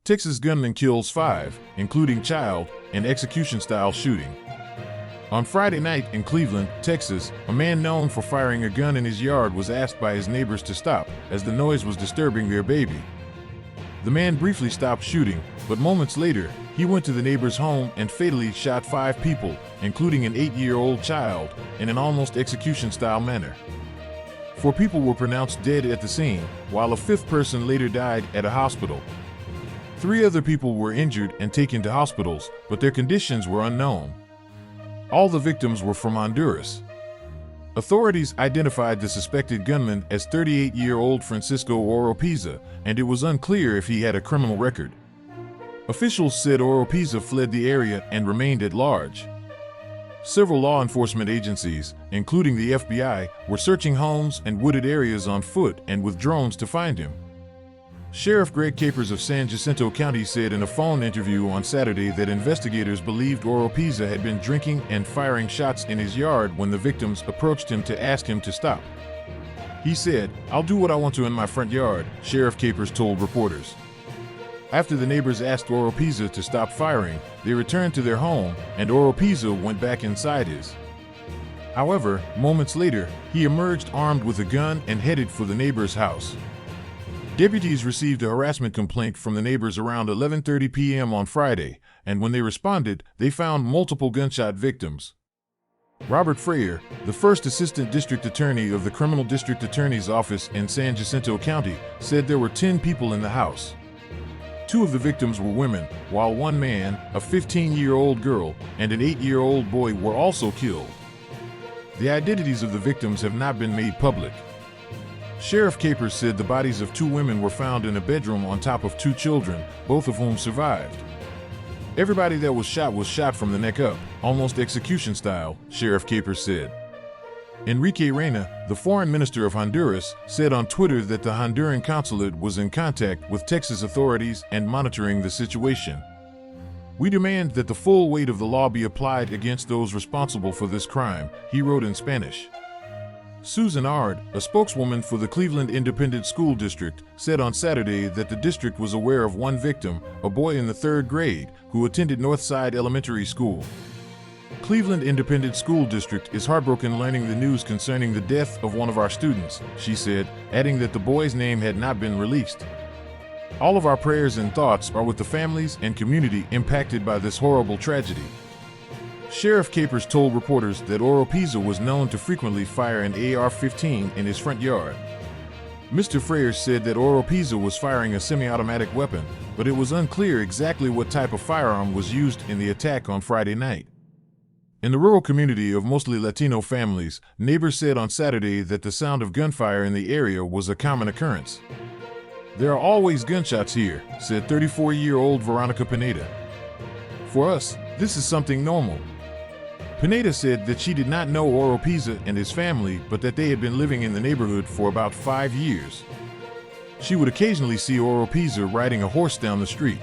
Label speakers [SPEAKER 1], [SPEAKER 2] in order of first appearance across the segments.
[SPEAKER 1] Texas gunman kills 5, including child, in execution-style shooting. On Friday night in Cleveland, Texas, a man known for firing a gun in his yard was asked by his neighbors to stop, as the noise was disturbing their baby. The man briefly stopped shooting, but moments later, he went to the neighbor's home and fatally shot 5 people, including an 8-year-old child, in an almost execution-style manner. 4 people were pronounced dead at the scene, while a 5th person later died at a hospital. 3 other people were injured and taken to hospitals, but their conditions were unknown. All the victims were from Honduras. Authorities identified the suspected gunman as 38-year-old Francisco Oropeza, and it was unclear if he had a criminal record. Officials said Oropeza fled the area and remained at large. Several law enforcement agencies, including the FBI, were searching homes and wooded areas on foot and with drones to find him. Sheriff Greg Capers of San Jacinto County said in a phone interview on Saturday that investigators believed Oropeza had been drinking and firing shots in his yard when the victims approached him to ask him to stop. He said, "I'll do what I want to in my front yard," Sheriff Capers told reporters. After the neighbors asked Oropeza to stop firing, they returned to their home, and Oropeza went back inside his. However, moments later, he emerged armed with a gun and headed for the neighbor's house. Deputies received a harassment complaint from the neighbors around 11:30 p.m. on Friday, and when they responded, they found multiple gunshot victims. Robert Freyer, the first assistant district attorney of the Criminal District Attorney's Office in San Jacinto County, said there were 10 people in the house. 2 of the victims were women, while 1 man, a 15-year-old girl, and an 8-year-old boy were also killed. The identities of the victims have not been made public. Sheriff Capers said the bodies of 2 women were found in a bedroom on top of 2 children, both of whom survived. Everybody that was shot from the neck up, almost execution style, Sheriff Capers said. Enrique Reina, the foreign minister of Honduras, said on Twitter that the Honduran consulate was in contact with Texas authorities and monitoring the situation. "We demand that the full weight of the law be applied against those responsible for this crime," he wrote in Spanish. Susan Ard, a spokeswoman for the Cleveland Independent School District, said on Saturday that the district was aware of 1 victim, a boy in the 3rd grade, who attended Northside Elementary School. Cleveland Independent School District is heartbroken learning the news concerning the death of one of our students, she said, adding that the boy's name had not been released. "All of our prayers and thoughts are with the families and community impacted by this horrible tragedy." Sheriff Capers told reporters that Oropeza was known to frequently fire an AR-15 in his front yard. Mr. Freyer said that Oropeza was firing a semi-automatic weapon, but it was unclear exactly what type of firearm was used in the attack on Friday night. In the rural community of mostly Latino families, neighbors said on Saturday that the sound of gunfire in the area was a common occurrence. "There are always gunshots here," said 34-year-old Veronica Pineda. "For us, this is something normal." Pineda said that she did not know Oropeza and his family, but that they had been living in the neighborhood for about 5 years. She would occasionally see Oropeza riding a horse down the street.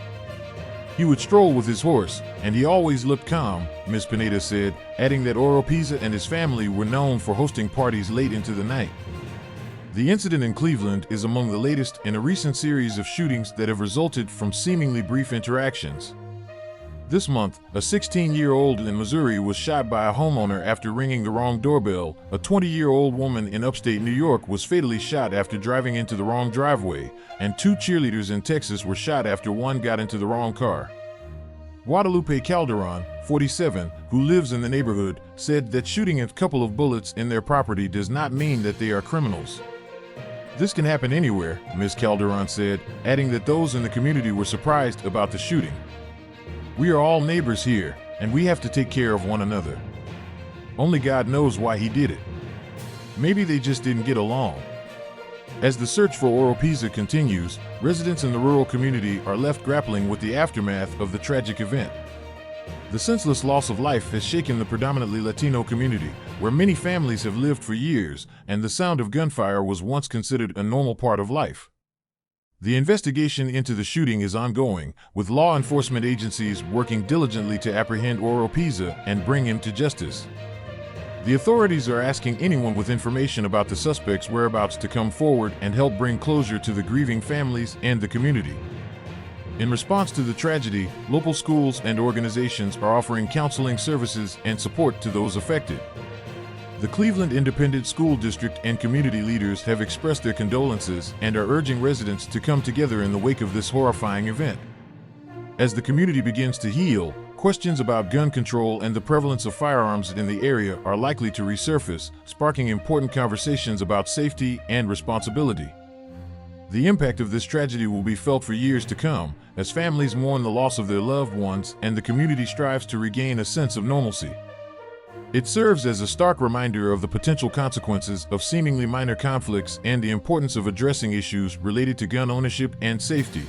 [SPEAKER 1] "He would stroll with his horse, and he always looked calm," Ms. Pineda said, adding that Oropeza and his family were known for hosting parties late into the night. The incident in Cleveland is among the latest in a recent series of shootings that have resulted from seemingly brief interactions. This month, a 16-year-old in Missouri was shot by a homeowner after ringing the wrong doorbell. A 20-year-old woman in upstate New York was fatally shot after driving into the wrong driveway, and 2 cheerleaders in Texas were shot after one got into the wrong car. Guadalupe Calderon, 47, who lives in the neighborhood, said that shooting a couple of bullets in their property does not mean that they are criminals. "This can happen anywhere," Ms. Calderon said, adding that those in the community were surprised about the shooting. "We are all neighbors here, and we have to take care of one another. Only God knows why he did it. Maybe they just didn't get along." As the search for Oropeza continues, residents in the rural community are left grappling with the aftermath of the tragic event. The senseless loss of life has shaken the predominantly Latino community, where many families have lived for years, and the sound of gunfire was once considered a normal part of life. The investigation into the shooting is ongoing, with law enforcement agencies working diligently to apprehend Oropeza and bring him to justice. The authorities are asking anyone with information about the suspect's whereabouts to come forward and help bring closure to the grieving families and the community. In response to the tragedy, local schools and organizations are offering counseling services and support to those affected. The Cleveland Independent School District and community leaders have expressed their condolences and are urging residents to come together in the wake of this horrifying event. As the community begins to heal, questions about gun control and the prevalence of firearms in the area are likely to resurface, sparking important conversations about safety and responsibility. The impact of this tragedy will be felt for years to come, as families mourn the loss of their loved ones and the community strives to regain a sense of normalcy. It serves as a stark reminder of the potential consequences of seemingly minor conflicts and the importance of addressing issues related to gun ownership and safety.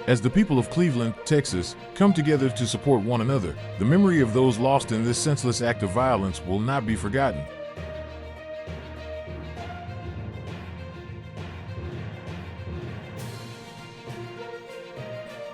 [SPEAKER 1] As the people of Cleveland, Texas, come together to support one another, the memory of those lost in this senseless act of violence will not be forgotten.